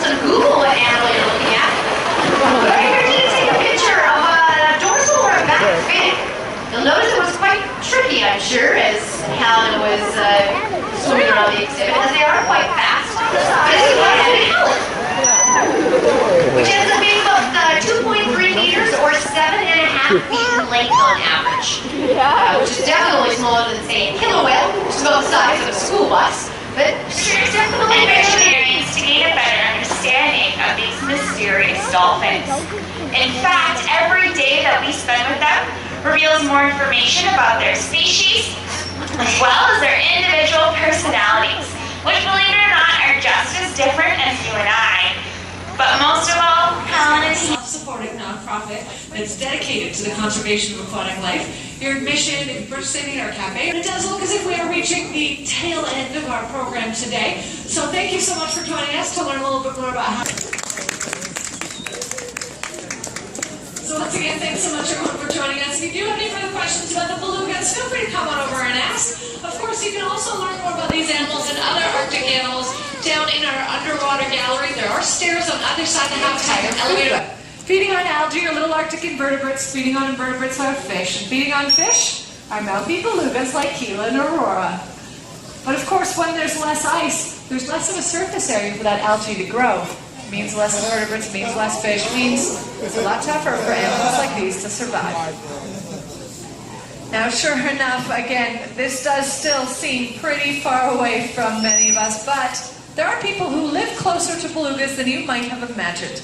So Google what animal you're looking at. Right here, do you take a picture of a dorsal or a back fin? You'll notice it was quite tricky, I'm sure, as Helen was swimming around the exhibit, as they are quite fast. This is what Helen, which ends up being about 2.3 meters or 7.5 feet in length on average. Which is definitely smaller than, say, a killer whale, which is about the size of a school bus. But it's definitely experience to gain a better understanding of these mysterious dolphins. In fact, every day that we spend with them reveals more information about their species, as well as their individual personalities, which, believe it or not, are just as different as you and I. But most of all, Helen is self-supporting nonprofit that's dedicated to the conservation of aquatic life. Your admission, if you're participating in our cafe, it does look as if we are reaching the tail end of our program today. So thank you so much for joining us to learn a little bit more about how. So once again, thanks so much everyone for joining us. If you do have any further questions about the belugas, feel free to come on over and ask. Of course, you can also learn more about these animals and other Arctic animals down in our underwater gallery. There are stairs on either side of the habitat and elevator. Feeding on algae are little Arctic invertebrates. Feeding on invertebrates are fish. And feeding on fish are mouthy belugas like Keela and Aurora. But of course, when there's less ice, there's less of a surface area for that algae to grow. It means less invertebrates, means less fish, means it's a lot tougher for animals like these to survive. Now, sure enough, again, this does still seem pretty far away from many of us, but there are people who live closer to belugas than you might have imagined.